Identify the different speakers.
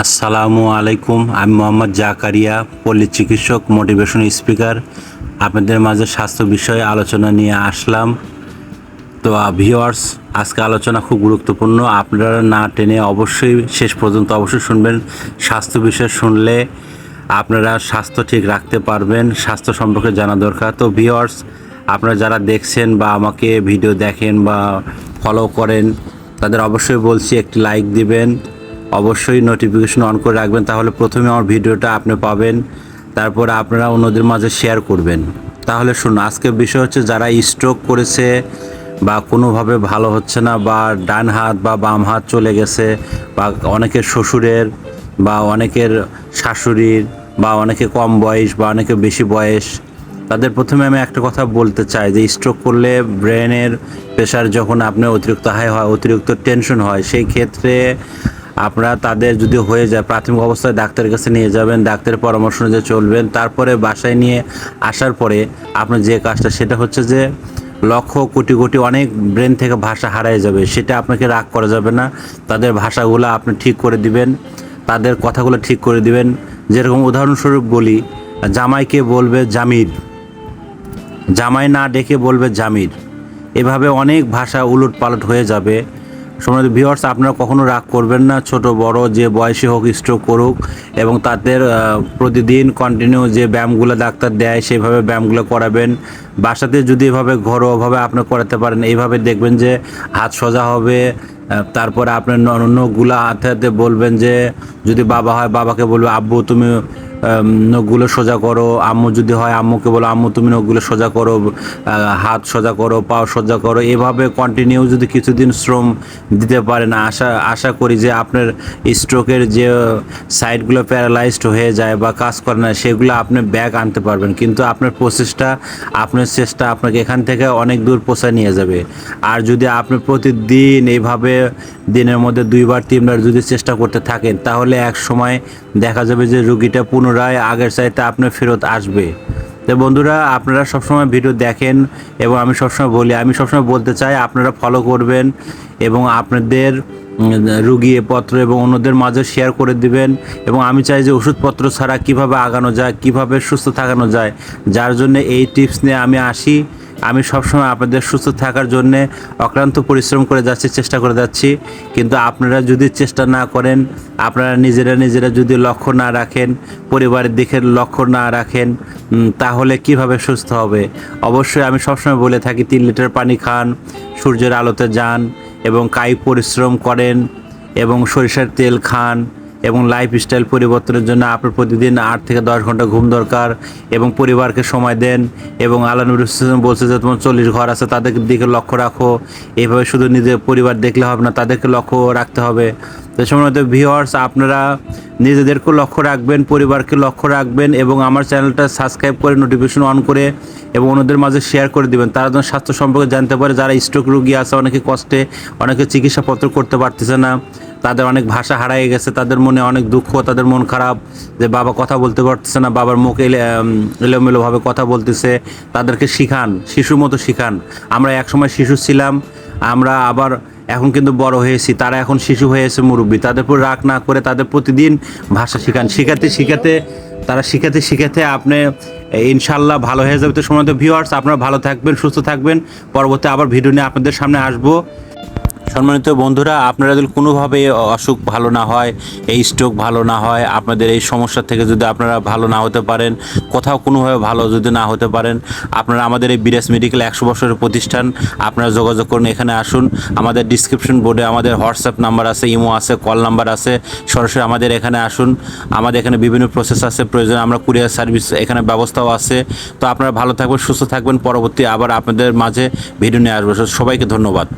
Speaker 1: আসসালামু আলাইকুম। আমি মোহাম্মদ জাকারিয়া, পল্লী চিকিৎসক, মোটিভেশন স্পিকার। আপনাদের মাঝে স্বাস্থ্য বিষয়ে আলোচনা নিয়ে আসলাম। তো ভিউয়ার্স, আজকে আলোচনা খুব গুরুত্বপূর্ণ। আপনারা না টেনে অবশ্যই শেষ পর্যন্ত অবশ্যই শুনবেন। স্বাস্থ্য বিষয় শুনলে আপনারা স্বাস্থ্য ঠিক রাখতে পারবেন। স্বাস্থ্য সম্পর্কে জানা দরকার। তো ভিউয়ার্স, আপনারা যারা দেখছেন বা আমাকে ভিডিও দেখেন বা ফলো করেন, তাদের অবশ্যই বলছি একটি লাইক দিবেন, অবশ্যই নোটিফিকেশন অন করে রাখবেন, তাহলে প্রথমে আমার ভিডিওটা আপনি পাবেন। তারপরে আপনারা অন্যদের মাঝে শেয়ার করবেন। তাহলে শুনুন, আজকের বিষয় হচ্ছে যারা স্ট্রোক করেছে বা কোনোভাবে ভালো হচ্ছে না, বা ডান হাত বা বাম হাত চলে গেছে, বা অনেকের শ্বশুরের বা অনেকের শাশুড়ির বা অনেকে কম বয়স বা অনেকে বেশি বয়স, তাদের প্রথমে আমি একটা কথা বলতে চাই যে স্ট্রোক করলে ব্রেনের প্রেশার যখন আপনার অতিরিক্ত হাই হয়, অতিরিক্ত টেনশন হয়, সেই ক্ষেত্রে আপনারা তাদের যদি হয়ে যায় প্রাথমিক অবস্থায় ডাক্তারের কাছে নিয়ে যাবেন, ডাক্তারের পরামর্শ অনুযায়ী চলবেন। তারপরে বাসায় নিয়ে আসার পরে আপনার যে কাজটা, সেটা হচ্ছে যে লক্ষ কোটি কোটি অনেক ব্রেন থেকে ভাষা হারায় যাবে, সেটা আপনাকে রাগ করা যাবে না। তাদের ভাষাগুলো আপনি ঠিক করে দিবেন, তাদের কথাগুলো ঠিক করে দিবেন। যেরকম উদাহরণস্বরূপ বলি, জামাইকে বলবে জামির, জামাই না ডেকে বলবে জামির। এভাবে অনেক ভাষা উলট পালট হয়ে যাবে। সম্মানিত ভিউয়ার্স, আপনারা কখনো রাগ করবেন না। ছোট বড় যে বয়সী হোক স্ট্রোক করুক, এবং তাদের প্রতিদিন কন্টিনিউ যে ব্যায়ামগুলো ডাক্তার দেয় সেভাবে ব্যায়ামগুলো করাবেন। বাসাতে যদি এভাবে ঘরোয়াভাবে আপনি করাতে পারেন, এইভাবে দেখবেন যে হাত সোজা হবে। তারপরে আপনার নখগুলো হাতে হাতে বলবেন যে, যদি বাবা হয় বাবাকে বলবে আব্বু তুমি নখগুলো সোজা করো, আম্মু যদি হয় আম্মুকে বলো আম্মু তুমি নখগুলো সোজা করো, হাত সোজা করো, পাও সোজা করো। এভাবে কন্টিনিউ যদি কিছুদিন শ্রম দিতে পারেন, আশা করি যে আপনার স্ট্রোকের যে সাইডগুলো প্যারালাইজড হয়ে যায় বা কাজ করে না, সেগুলো আপনি ব্যাক আনতে পারবেন। কিন্তু আপনার প্রসেসটা, আপনার চেষ্টা আপনাকে এখান থেকে অনেক দূর পৌঁছায় নিয়ে যাবে। আর যদি আপনি প্রতিদিন এইভাবে দিনের মধ্যে 2বার 3বার যদি চেষ্টা করতে থাকেন, তাহলে এক সময় দেখা যাবে যে রুগীটা পুনরায় আগের চাইতে আপনার ফেরত আসবে। তো বন্ধুরা, আপনারা সবসময় ভিডিও দেখেন, এবং আমি সবসময় বলি, আমি সবসময় বলতে চাই আপনারা ফলো করবেন এবং আপনাদের রুগীপত্র এবং অন্যদের মাঝে শেয়ার করে দিবেন। এবং আমি চাই যে ওষুধপত্র ছাড়া কিভাবে আগানো যায়, কিভাবে সুস্থ থাকানো যায়, যার জন্য এই টিপস নিয়ে আমি আসি। আমি সবসময় আপনাদের সুস্থ থাকার জন্যে অক্লান্ত পরিশ্রম করে যাচ্ছি, চেষ্টা করে যাচ্ছি। কিন্তু আপনারা যদি চেষ্টা না করেন, আপনারা নিজেরা যদি লক্ষ্য না রাখেন, পরিবারের দিকে লক্ষ্য না রাখেন, তাহলে কিভাবে সুস্থ হবে? অবশ্যই আমি সবসময় বলে থাকি 3 লিটার পানি খান, সূর্যের আলোতে যান এবং কায়িক পরিশ্রম করেন এবং সরিষার তেল খান, এবং লাইফস্টাইল পরিবর্তনের জন্য আপনার প্রতিদিন 8 থেকে 10 ঘন্টা ঘুম দরকার, এবং পরিবারকে সময় দেন। এবং আল্লাহ নবী বলছে যে তোমার 40 ঘর আছে, তাদের দিকে লক্ষ্য রাখো। এইভাবে শুধু নিজের পরিবার দেখলে হবে না, তাদেরকে লক্ষ্য রাখতে হবে। তো সম্মানিত ভিউয়ার্স, আপনারা নিজেদেরকে লক্ষ্য রাখবেন, পরিবারকে লক্ষ্য রাখবেন, এবং আমার চ্যানেলটা সাবস্ক্রাইব করে নোটিফিকেশন অন করে এবং অন্যদের মাঝে শেয়ার করে দিবেন। তারা যেন স্বাস্থ্য সম্পর্কে জানতে পারে। যারা স্ট্রোক রোগী আছে, অনেকে কষ্টে, অনেকে চিকিৎসাপত্র করতে পারতেছে না, তাদের অনেক ভাষা হারিয়ে গেছে, তাদের মনে অনেক দুঃখ, তাদের মন খারাপ যে বাবা কথা বলতে পারতেছে না, বাবার মুখ এলোমেলোভাবে কথা বলতেছে। তাদেরকে শিখান, শিশুর মতো শিখান। আমরা একসময় শিশু ছিলাম, আমরা আবার এখন কিন্তু বড় হয়েছি, তারা এখন শিশু হয়েছে, মুরব্বী। তাদের উপর রাগ না করে তাদের প্রতিদিন ভাষা শিখান। শিখাতে শিখাতে আপনি ইনশাল্লাহ ভালো হয়ে যাবে। তো সম্মানিত ভিউয়ার্স, আপনারা ভালো থাকবেন, সুস্থ থাকবেন। পরবর্তী আবার ভিডিও নিয়ে আপনাদের সামনে আসবো। সম্মানিত বন্ধুরা, আপনারা যদি কোনোভাবে অসুখ ভালো না হয়, এই স্ট্রোক ভালো না হয়, আপনাদের এই সমস্যা থেকে যদি আপনারা ভালো না হতে পারেন, কোথাও কোনোভাবে ভালো যদি না হতে পারেন, আপনারা আমাদের এই বিরাজ মেডিকেল 100 বছরের প্রতিষ্ঠান, আপনারা যোগাযোগ করুন, এখানে আসুন। আমাদের ডিসক্রিপশন বোর্ডে আমাদের হোয়াটসঅ্যাপ নাম্বার আছে, ইমো আছে, কল নাম্বার আছে। সরাসরি আমাদের এখানে আসুন। আমাদের এখানে বিভিন্ন প্রসেস আছে, প্রয়োজন আমরা কুরিয়ার সার্ভিস এখানে ব্যবস্থাও আছে। তো আপনারা ভালো থাকবেন, সুস্থ থাকবেন। পরবর্তী আবার আপনাদের মাঝে ভিডিও নিয়ে আসবো। সবাইকে ধন্যবাদ।